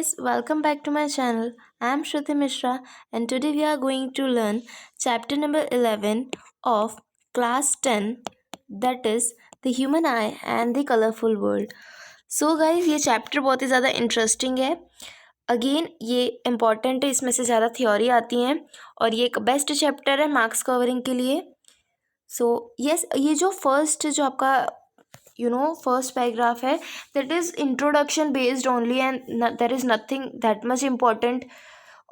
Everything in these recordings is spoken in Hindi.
guys, welcome back to my channel. I am Shruti Mishra and today we are going to learn chapter number 11 of class 10, that is the human eye and the colorful world. So guys, ये चैप्टर बहुत ही ज़्यादा इंटरेस्टिंग है. अगेन ये इम्पॉर्टेंट है, इसमें से ज़्यादा थ्योरी आती हैं और ये एक बेस्ट चैप्टर है मार्क्स कवरिंग के लिए. सो यस, ये जो फर्स्ट जो आपका फर्स्ट पैराग्राफ है, that is introduction based only and there is nothing that much important.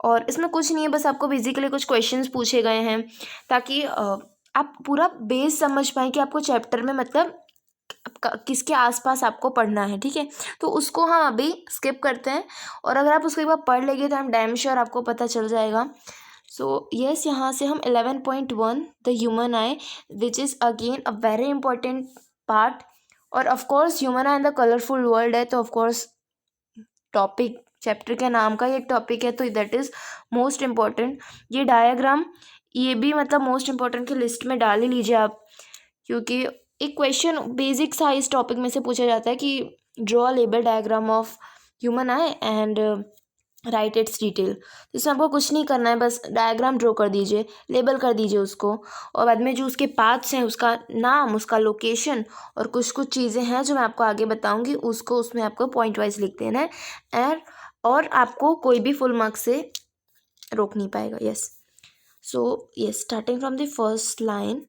और इसमें कुछ नहीं है, बस आपको बेसिकली कुछ क्वेश्चंस पूछे गए हैं ताकि आप पूरा बेस समझ पाएँ कि आपको चैप्टर में मतलब किसके आसपास आपको पढ़ना है. ठीक है, तो उसको हम अभी स्किप करते हैं और अगर आप उसको एक बार पढ़ लेंगे तो हम डैम श्योर आपको पता चल जाएगा. सो यस, यहाँ से हम 11.1 the human eye, which is again a very important part. और of course human eye in the colourful world है, तो ऑफ कोर्स टॉपिक चैप्टर के नाम का ही एक टॉपिक है, तो दैट इज़ मोस्ट इम्पॉर्टेंट. ये डायग्राम, ये भी मतलब मोस्ट इम्पॉर्टेंट की लिस्ट में डाल ही लीजिए आप, क्योंकि एक क्वेश्चन बेसिक सा इस टॉपिक में से पूछा जाता है कि draw a label diagram of human I and right it's detail. तो इसमें आपको कुछ नहीं करना है, बस डायग्राम ड्रॉ कर दीजिए, लेबल कर दीजिए उसको, और बाद में जो उसके पार्ट्स हैं, उसका नाम, उसका लोकेशन और कुछ कुछ चीज़ें हैं जो मैं आपको आगे बताऊंगी, उसको उसमें आपको पॉइंट वाइज लिख देना है. और आपको कोई भी फुल मार्क्स से रोक नहीं पाएगा. Yes, so yes, starting from the first line.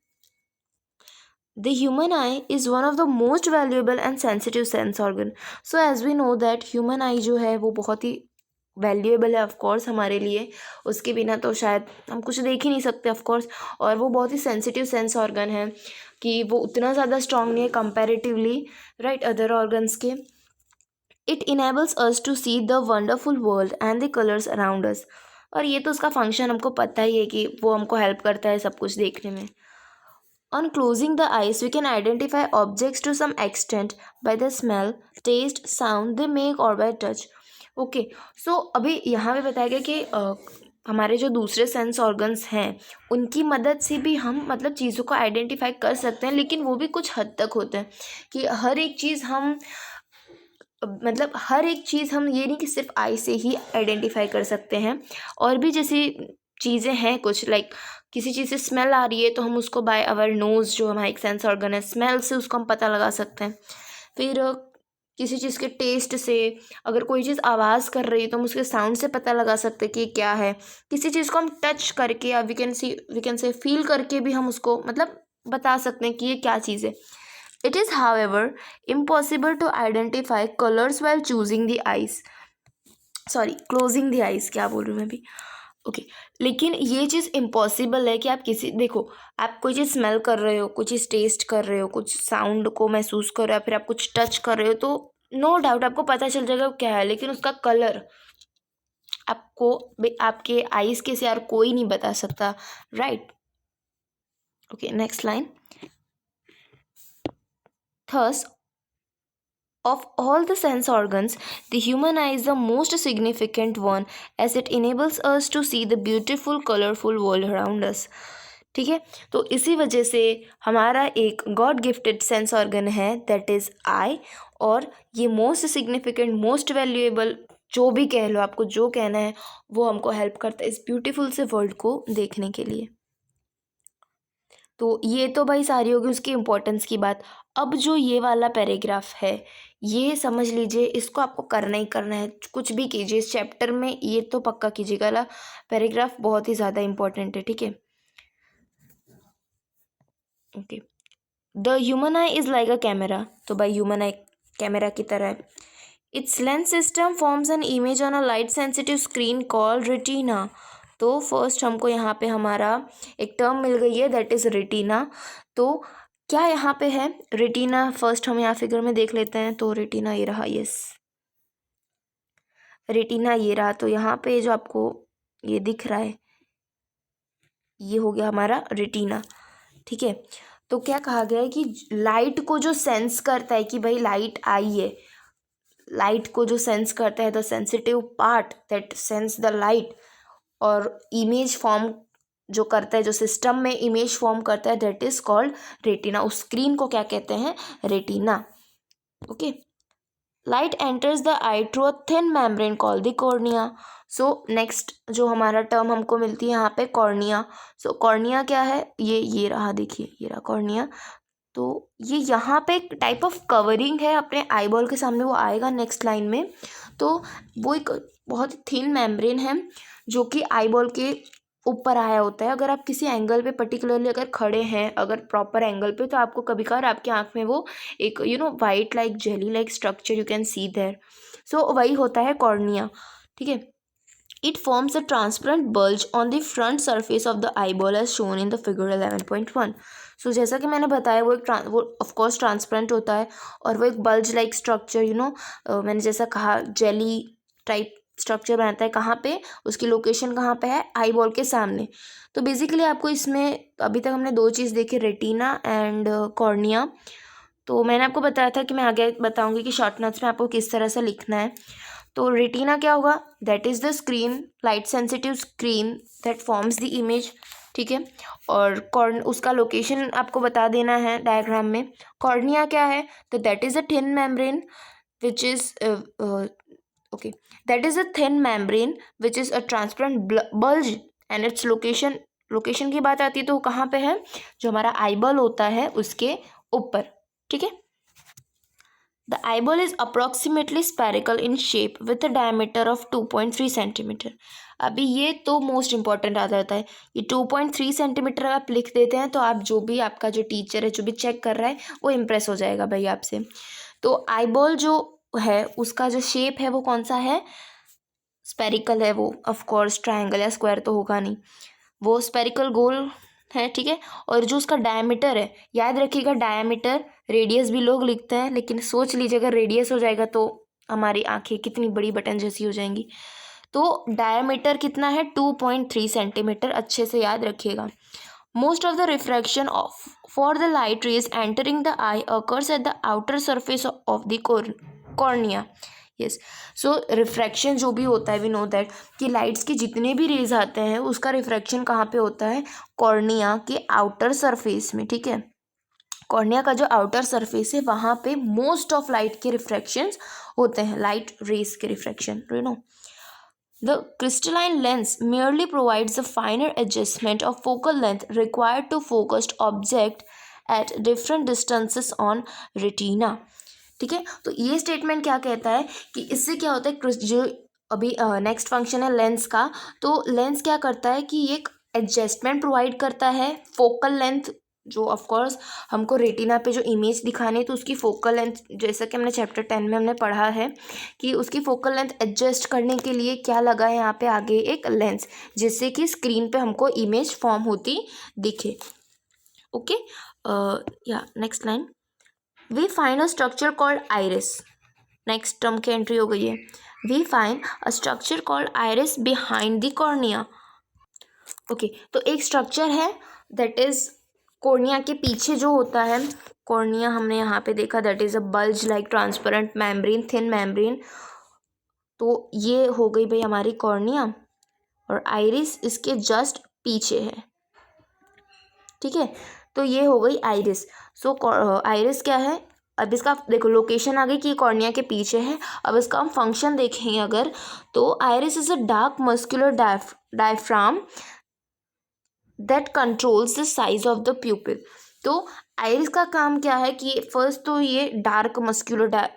The human eye is one of the most valuable and sensitive sense organ. So as we know that human eye जो है वो बहुत ही वैल्यूएबल है ऑफकोर्स हमारे लिए, उसके बिना तो शायद हम कुछ देख ही नहीं सकते ऑफकोर्स. और वो बहुत ही सेंसिटिव सेंस ऑर्गन है कि वो उतना ज़्यादा स्ट्रॉन्ग नहीं है कंपैरेटिवली राइट अदर ऑर्गन्स के. It enables us to see the wonderful world and the colours around us. और ये तो उसका फंक्शन हमको पता ही है कि वो हमको हेल्प करता है सब कुछ देखने में. On closing the eyes, we can identify objects to some extent by the smell, taste, sound they make or by touch. Okay, so अभी यहाँ पे बताया गया कि हमारे जो दूसरे सेंस ऑर्गन्स हैं उनकी मदद से भी हम मतलब चीज़ों को आइडेंटिफाई कर सकते हैं, लेकिन वो भी कुछ हद तक होते हैं कि हर एक चीज़ हम मतलब हर एक चीज़ हम ये नहीं कि सिर्फ आई से ही आइडेंटिफाई कर सकते हैं. और भी जैसी चीज़ें हैं कुछ, लाइक किसी चीज़ से स्मेल आ रही है तो हम उसको बाय आवर नोज़, जो हमारा एक सेंस ऑर्गन है, स्मेल से उसको हम पता लगा सकते हैं. फिर किसी चीज़ के टेस्ट से, अगर कोई चीज़ आवाज़ कर रही है तो हम उसके साउंड से पता लगा सकते हैं कि ये क्या है. किसी चीज़ को हम टच करके या वी कैन से फील करके भी हम उसको मतलब बता सकते हैं कि ये क्या चीज़ है. It is, however, impossible to identify colors while choosing the eyes. Sorry, closing the eyes, क्या बोल रही हूँ मैं भी. ओके, लेकिन ये चीज़ इम्पॉसिबल है कि आप किसी, देखो, आप कोई चीज़ स्मेल कर रहे हो, कुछ चीज़ टेस्ट कर रहे हो, कुछ साउंड को महसूस कर रहे हो, फिर आप कुछ टच कर रहे हो, तो नो डाउट आपको पता चल जाएगा क्या है, लेकिन उसका कलर आपको आपके आइज़ के से यार कोई नहीं बता सकता, right. Okay, next line. Thus of all the sense organs, the human eye is the most significant one as it enables us to see the beautiful, colorful world around us. ठीक है, तो इसी वजह से हमारा एक गॉड गिफ्टेड सेंस ऑर्गन है, दैट इज़ आई. और ये मोस्ट सिग्निफिकेंट, मोस्ट वैल्यूएबल, जो भी कह लो, आपको जो कहना है, वो हमको हेल्प करता है इस ब्यूटीफुल से वर्ल्ड को देखने के लिए. तो ये तो भाई सारी होगी उसकी इम्पोर्टेंस की बात. अब जो ये वाला पैराग्राफ है, ये समझ लीजिए, इसको आपको करना ही करना है, कुछ भी कीजिए इस चैप्टर में, ये तो पक्का कीजिएगा. पैराग्राफ बहुत ही ज़्यादा इम्पोर्टेंट है. ठीक है, okay. The human I is like a camera. तो भाई ह्यूमन आई कैमरा की तरह है. It's lens system forms an image on a light sensitive screen called retina. तो फर्स्ट हमको यहाँ पे हमारा एक टर्म मिल गई है, दैट इज़ रेटिना. तो क्या यहाँ पे है रेटिना, फर्स्ट हम यहाँ फिगर में देख लेते हैं. तो रेटिना ये रहा, यस, रेटिना ये रहा. तो यहाँ पे जो आपको ये दिख रहा है, ये हो गया हमारा रेटिना. ठीक है, तो क्या कहा गया है कि लाइट को जो सेंस करता है कि भाई लाइट आई है, लाइट को जो सेंस करता है, the sensitive part that sense the light, और इमेज फॉर्म जो करता है, जो सिस्टम में इमेज फॉर्म करता है, दैट इज कॉल्ड रेटिना. उस स्क्रीन को क्या कहते हैं, retina. Okay, light enters the I through a thin membrane called the cornea. So next जो हमारा टर्म हमको मिलती है यहाँ पे कॉर्निया। सो कॉर्निया क्या है, ये रहा, देखिए ये रहा कॉर्निया। तो ये यहाँ पे एक टाइप ऑफ कवरिंग है अपने आईबॉल के सामने, वो आएगा नेक्स्ट लाइन में। तो वो एक बहुत थिन मेम्ब्रेन है जो कि आईबॉल के ऊपर आया होता है। अगर आप किसी एंगल पे पर्टिकुलरली अगर खड़े हैं, अगर प्रॉपर एंगल पे, तो आपको कभी कभार आपकी आँख में वो एक white like jelly like structure you can see there. So वही होता है कॉर्निया, ठीक है। It forms a transparent bulge on the front surface of the eyeball as shown in the figure 11.1. So जैसा कि मैंने बताया वो ऑफ कोर्स ट्रांसपेरेंट होता है और वो एक बल्ज लाइक स्ट्रक्चर मैंने जैसा कहा जेली टाइप स्ट्रक्चर बनाता है। कहाँ पे, उसकी लोकेशन कहाँ पे है, आईबॉल के सामने। तो बेसिकली आपको इसमें अभी तक हमने दो चीज़ देखी, रेटिना एंड कॉर्निया। तो मैंने आपको बताया था कि मैं आगे बताऊँगी कि शॉर्ट नोट्स में आपको किस तरह से लिखना है। तो रेटिना क्या होगा, that is the screen, light sensitive screen that forms the image, ठीक है। और उसका लोकेशन आपको बता देना है डायग्राम में। कॉर्निया क्या है, तो that is a thin membrane which is okay that is a thin membrane which is a transparent bulge and its location की बात आती है तो कहाँ पे है, जो हमारा आईबॉल होता है उसके ऊपर, ठीक है। The eyeball is approximately spherical in shape with a diameter of 2.3 centimetre. अभी ये तो मोस्ट इम्पॉर्टेंट आ जाता है, ये 2.3 सेंटीमीटर आप लिख देते हैं तो आप जो भी आपका जो टीचर है जो भी चेक कर रहा है वो इम्प्रेस हो जाएगा भाई आपसे। तो आईबॉल जो है उसका जो शेप है वो कौन सा है, स्पेरिकल है वो, ऑफ कोर्स ट्रायंगल या स्क्वायर तो होगा नहीं, वो स्पेरिकल गोल है, ठीक है। और जो उसका डायमीटर है, याद रखिएगा डायमीटर, रेडियस भी लोग लिखते हैं लेकिन सोच लीजिए अगर रेडियस हो जाएगा तो हमारी आंखें कितनी बड़ी बटन जैसी हो जाएंगी। तो डायमीटर कितना है, 2.3 सेंटीमीटर, अच्छे से याद रखिएगा। Most of the refraction of for the light rays entering the I occurs at the outer surface of the cornea. Yes, so refraction जो भी होता है वी नो दैट कि लाइट्स के जितने भी रेज आते हैं उसका रिफ्रैक्शन कहाँ पे होता है, कॉर्निया के आउटर सरफेस में, ठीक है। कॉर्निया का जो आउटर सरफेस है वहाँ पे मोस्ट ऑफ लाइट के रिफ्रैक्शंस होते हैं, लाइट रेज के refraction, you know. The crystalline lens merely provides a finer adjustment of focal length required to focused object at different distances on retina, ठीक है। तो ये स्टेटमेंट क्या कहता है कि इससे क्या होता है, जो अभी नेक्स्ट फंक्शन है लेंस का, तो लेंस क्या करता है कि एक एडजस्टमेंट प्रोवाइड करता है फोकल लेंथ, जो ऑफ कोर्स हमको रेटिना पे जो इमेज दिखानी है तो उसकी फोकल लेंथ, जैसा कि हमने चैप्टर 10 में हमने पढ़ा है कि उसकी फोकल लेंथ एडजस्ट करने के लिए क्या लगा है यहाँ पे आगे, एक लेंस, जिससे कि स्क्रीन पे हमको इमेज फॉर्म होती दिखे। ओके, या next line, we find a structure called iris. Next term की एंट्री हो गई है, we find a structure called iris behind the cornea. Okay, तो एक स्ट्रक्चर है दैट इज कॉर्निया के पीछे जो होता है, कॉर्निया हमने यहाँ पे देखा that is a bulge like transparent membrane, thin membrane. तो ये हो गई भाई हमारी कॉर्निया और आइरिस इसके जस्ट पीछे है, ठीक है। तो ये हो गई आइरिस। सो आइरिस क्या है, अब इसका देखो लोकेशन आ गई कि कॉर्निया के पीछे है। अब इसका हम फंक्शन देखें अगर, तो iris is a dark muscular diaphragm that controls the size of the प्यूपिल। तो आइरिस का काम क्या है कि फर्स्ट तो ये डार्क मस्कुलर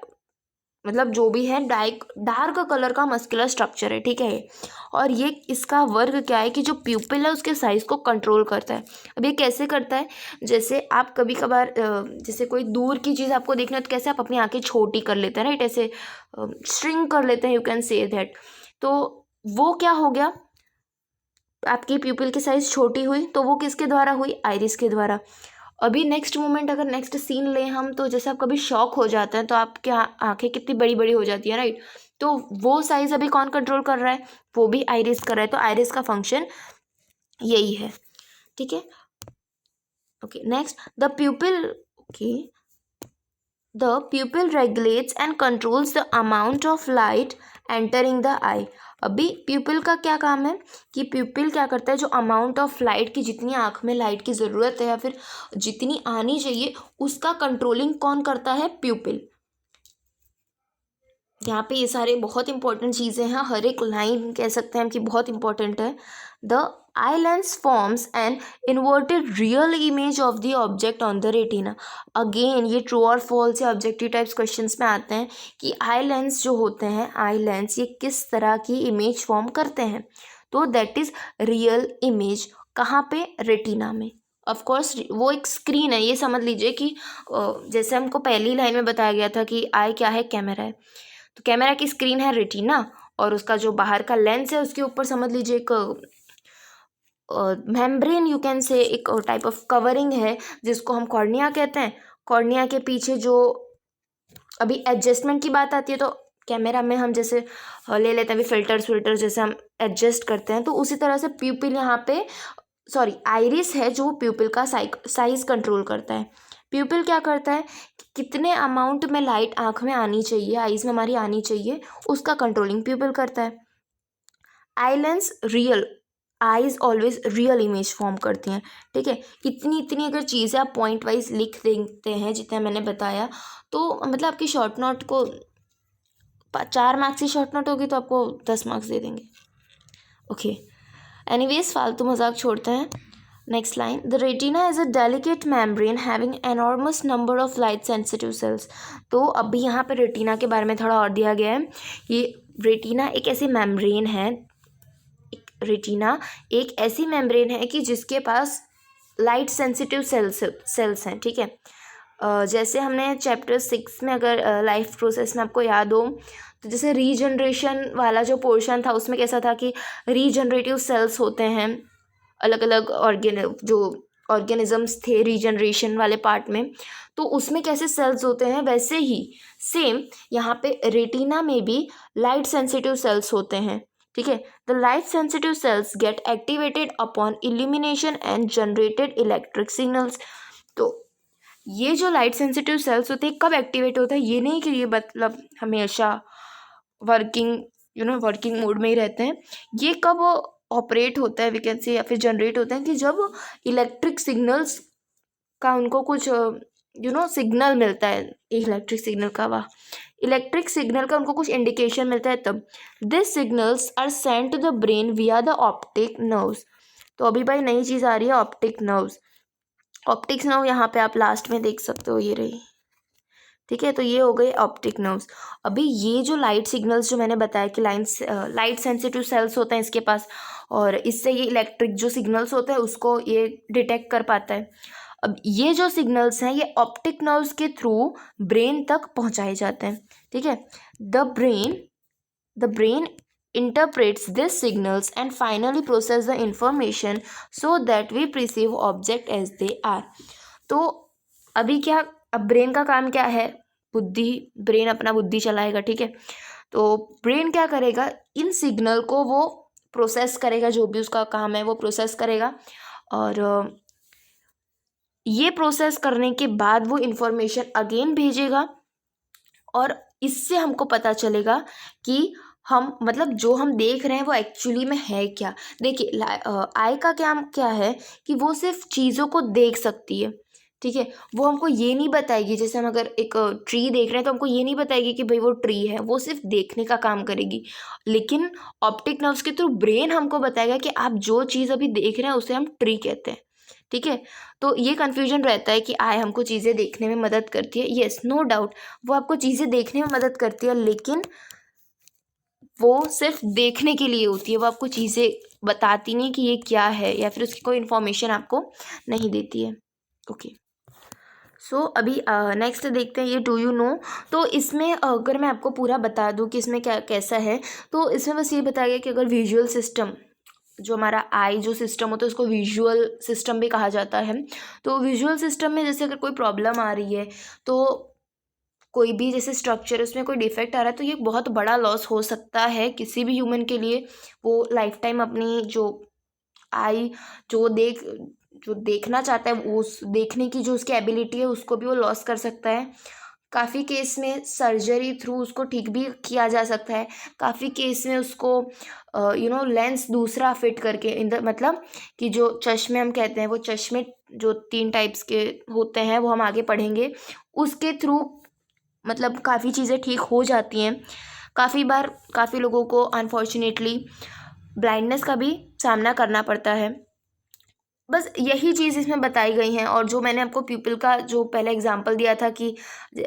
मतलब जो भी है डार्क कलर का मस्कुलर स्ट्रक्चर है, ठीक है। और ये इसका वर्क क्या है कि जो प्यूपिल है उसके साइज को कंट्रोल करता है। अब ये कैसे करता है, जैसे आप कभी कभार जैसे कोई दूर की चीज़ आपको देखना है तो कैसे आप अपनी आंखें छोटी कर लेते हैं, राइट, ऐसे श्रिंक कर लेते हैं, यू कैन से दैट। तो वो क्या हो गया, आपकी प्यूपिल की साइज छोटी हुई, तो वो किसके द्वारा हुई, आइरिस के द्वारा। अभी नेक्स्ट मोमेंट अगर नेक्स्ट सीन लें हम, तो जैसे आप कभी शॉक हो जाते हैं तो आपकी आंखें कितनी बड़ी बड़ी हो जाती है, राइट। तो वो साइज अभी कौन कंट्रोल कर रहा है, वो भी आइरिस कर रहा है। तो आइरिस का फंक्शन यही है, ठीक है। Okay, next the pupil, okay, the pupil regulates and controls the amount of light entering the eye. अभी प्यूपिल का क्या काम है कि प्यूपिल क्या करता है, जो अमाउंट ऑफ लाइट की, जितनी आँख में लाइट की ज़रूरत है या फिर जितनी आनी चाहिए, उसका कंट्रोलिंग कौन करता है, प्यूपिल। यहाँ पे ये सारे बहुत इंपॉर्टेंट चीज़ें हैं, हर एक लाइन कह सकते हैं हम कि बहुत इंपॉर्टेंट है। The eye lens forms an inverted real image of the object on the retina. Again ये ट्रू और फॉल्स या ऑब्जेक्टिव टाइप्स क्वेश्चंस में आते हैं कि आई लेंस जो होते हैं, आई लेंस ये किस तरह की इमेज फॉर्म करते हैं। तो दैट इज़ रियल इमेज। कहाँ पे? रेटिना में। ऑफ कोर्स वो एक स्क्रीन है, ये समझ लीजिए कि जैसे हमको पहली लाइन में बताया गया था कि आई क्या है? कैमरा है। तो कैमरा की स्क्रीन है रेटिना, और उसका जो बाहर का लेंस है उसके ऊपर समझ लीजिए एक मेम्ब्रेन, यू कैन से, एक टाइप ऑफ कवरिंग है जिसको हम कॉर्निया कहते हैं। कॉर्निया के पीछे जो अभी एडजस्टमेंट की बात आती है, तो कैमरा में हम जैसे ले लेते हैं अभी फिल्टर्स जैसे हम एडजस्ट करते हैं, तो उसी तरह से प्यूपिल यहाँ पे, सॉरी आइरिस है जो प्यूपिल का साइज कंट्रोल करता है। प्यूपिल क्या करता है कि कितने अमाउंट में लाइट आँख में आनी चाहिए, आइज़ में हमारी आनी चाहिए, उसका कंट्रोलिंग प्यूपिल करता है। Eye lens real, eyes always real image form करती हैं, ठीक है। इतनी अगर चीज़ें आप पॉइंट वाइज लिख देते हैं जितना मैंने बताया, तो मतलब आपकी शॉर्ट नोट को 4 मार्क्स की शॉर्ट नोट होगी तो आपको 10 मार्क्स दे देंगे। ओके, एनीवेज फालतू मजाक छोड़ते हैं। Next line, the retina is a delicate membrane having enormous number of light sensitive sales. तो अभी यहाँ पे रेटिना के बारे में थोड़ा और दिया गया है। ये रेटिना एक ऐसी मेम्ब्रेन है, रेटिना एक ऐसी मेम्ब्रेन है कि जिसके पास लाइट सेंसिटिव सेल्स हैं, ठीक है। जैसे हमने चैप्टर 6 में अगर लाइफ प्रोसेस में आपको याद हो, तो जैसे रीजनरेशन वाला जो पोर्शन था उसमें कैसा था कि रीजनरेटिव सेल्स होते हैं, अलग अलग ऑर्गेनिजम्स थे रीजनरेशन वाले पार्ट में, तो उसमें कैसे सेल्स होते हैं, वैसे ही सेम यहाँ पे रेटिना में भी लाइट सेंसिटिव सेल्स होते हैं, ठीक है। The light sensitive sales gate activated upon illumination and generated electric signals. तो ये जो लाइट सेंसिटिव सेल्स होते हैं कब एक्टिवेट होता है, ये नहीं कि ये मतलब हमेशा वर्किंग मोड में ही रहते हैं। ये कब ऑपरेट होता है वी कैन से, या फिर जनरेट होता है कि जब इलेक्ट्रिक सिग्नल्स का उनको कुछ सिग्नल मिलता है, इलेक्ट्रिक सिग्नल का, वाह, इलेक्ट्रिक सिग्नल का उनको कुछ इंडिकेशन मिलता है तब। This signals are sent to the brain via the optic nerves. तो अभी भाई नई चीज़ आ रही है, ऑप्टिक नर्व्स। ऑप्टिक्स नर्व यहाँ पे आप लास्ट में देख सकते हो, ये रही, ठीक है। तो ये हो गए ऑप्टिक नर्व्स। अभी ये जो लाइट सिग्नल्स जो मैंने बताया कि लाइट सेंसिटिव सेल्स होते हैं इसके पास, और इससे ये इलेक्ट्रिक जो सिग्नल्स होते हैं उसको ये डिटेक्ट कर पाता है। अब ये जो सिग्नल्स हैं ये ऑप्टिक नर्व्स के थ्रू ब्रेन तक पहुंचाए जाते हैं, ठीक है। The brain interprets these signals and finally process the information so that we perceive object as they are। तो अभी क्या, अब ब्रेन का काम क्या है, बुद्धि, ब्रेन अपना बुद्धि चलाएगा, ठीक है। तो ब्रेन क्या करेगा, इन सिग्नल को वो प्रोसेस करेगा, जो भी उसका काम है वो प्रोसेस करेगा, और ये प्रोसेस करने के बाद वो इंफॉर्मेशन अगेन भेजेगा, और इससे हमको पता चलेगा कि हम मतलब जो हम देख रहे हैं वो एक्चुअली में है क्या। देखिए आई का क्या है कि वो सिर्फ चीज़ों को देख सकती है, ठीक है। वो हमको ये नहीं बताएगी, जैसे हम अगर एक ट्री देख रहे हैं तो हमको ये नहीं बताएगी कि भाई वो ट्री है, वो सिर्फ देखने का काम करेगी। लेकिन ऑप्टिक नर्व्स के थ्रू ब्रेन हमको बताएगा कि आप जो चीज़ अभी देख रहे हैं उसे हम ट्री कहते हैं, ठीक है। तो ये कन्फ्यूजन रहता है कि आई हमको चीज़ें देखने में मदद करती है, येस नो डाउट वो आपको चीज़ें देखने में मदद करती है, लेकिन वो सिर्फ देखने के लिए होती है, वो आपको चीज़ें बताती नहीं कि ये क्या है, या फिर उसकी कोई इन्फॉर्मेशन आपको नहीं देती है। ओके, सो अभी नेक्स्ट देखते हैं ये डू यू नो। तो इसमें अगर मैं आपको पूरा बता दूं कि इसमें क्या कैसा है, तो इसमें बस ये बताया गया कि अगर विजुअल सिस्टम, जो हमारा आई जो सिस्टम होता है उसको विजुअल सिस्टम भी कहा जाता है। तो विजुअल सिस्टम में जैसे अगर कोई प्रॉब्लम आ रही है, तो कोई भी जैसे स्ट्रक्चर उसमें कोई डिफेक्ट आ रहा है, तो ये बहुत बड़ा लॉस हो सकता है किसी भी ह्यूमन के लिए। वो लाइफ टाइम अपनी जो आई जो देखना चाहता है, उस देखने की जो उसकी एबिलिटी है उसको भी वो लॉस कर सकता है। काफ़ी केस में सर्जरी थ्रू उसको ठीक भी किया जा सकता है, काफ़ी केस में उसको लेंस दूसरा फिट करके मतलब कि जो चश्मे हम कहते हैं, वो चश्मे जो 3 टाइप्स के होते हैं वो हम आगे पढ़ेंगे, उसके थ्रू मतलब काफ़ी चीज़ें ठीक हो जाती हैं। काफ़ी बार काफ़ी लोगों को अनफॉर्चुनेटली ब्लाइंडनेस का भी सामना करना पड़ता है। बस यही चीज़ इसमें बताई गई हैं। और जो मैंने आपको पीपल का जो पहले एग्जांपल दिया था कि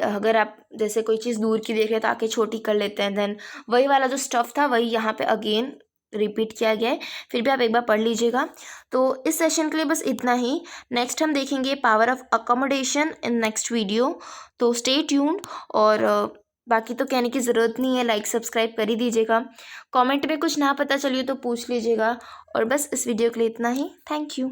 अगर आप जैसे कोई चीज़ दूर की देख रहे हैं तो आके छोटी कर लेते हैं, देन वही वाला जो स्टफ़ था वही यहाँ पे अगेन रिपीट किया गया है। फिर भी आप एक बार पढ़ लीजिएगा। तो इस सेशन के लिए बस इतना ही। नेक्स्ट हम देखेंगे power of accommodation in next video. तो स्टे ट्यून्ड। और बाकी तो कहने की ज़रूरत नहीं है, लाइक सब्सक्राइब कर ही दीजिएगा। कमेंट में कुछ ना पता चलिए तो पूछ लीजिएगा। और बस इस वीडियो के लिए इतना ही। Thank you.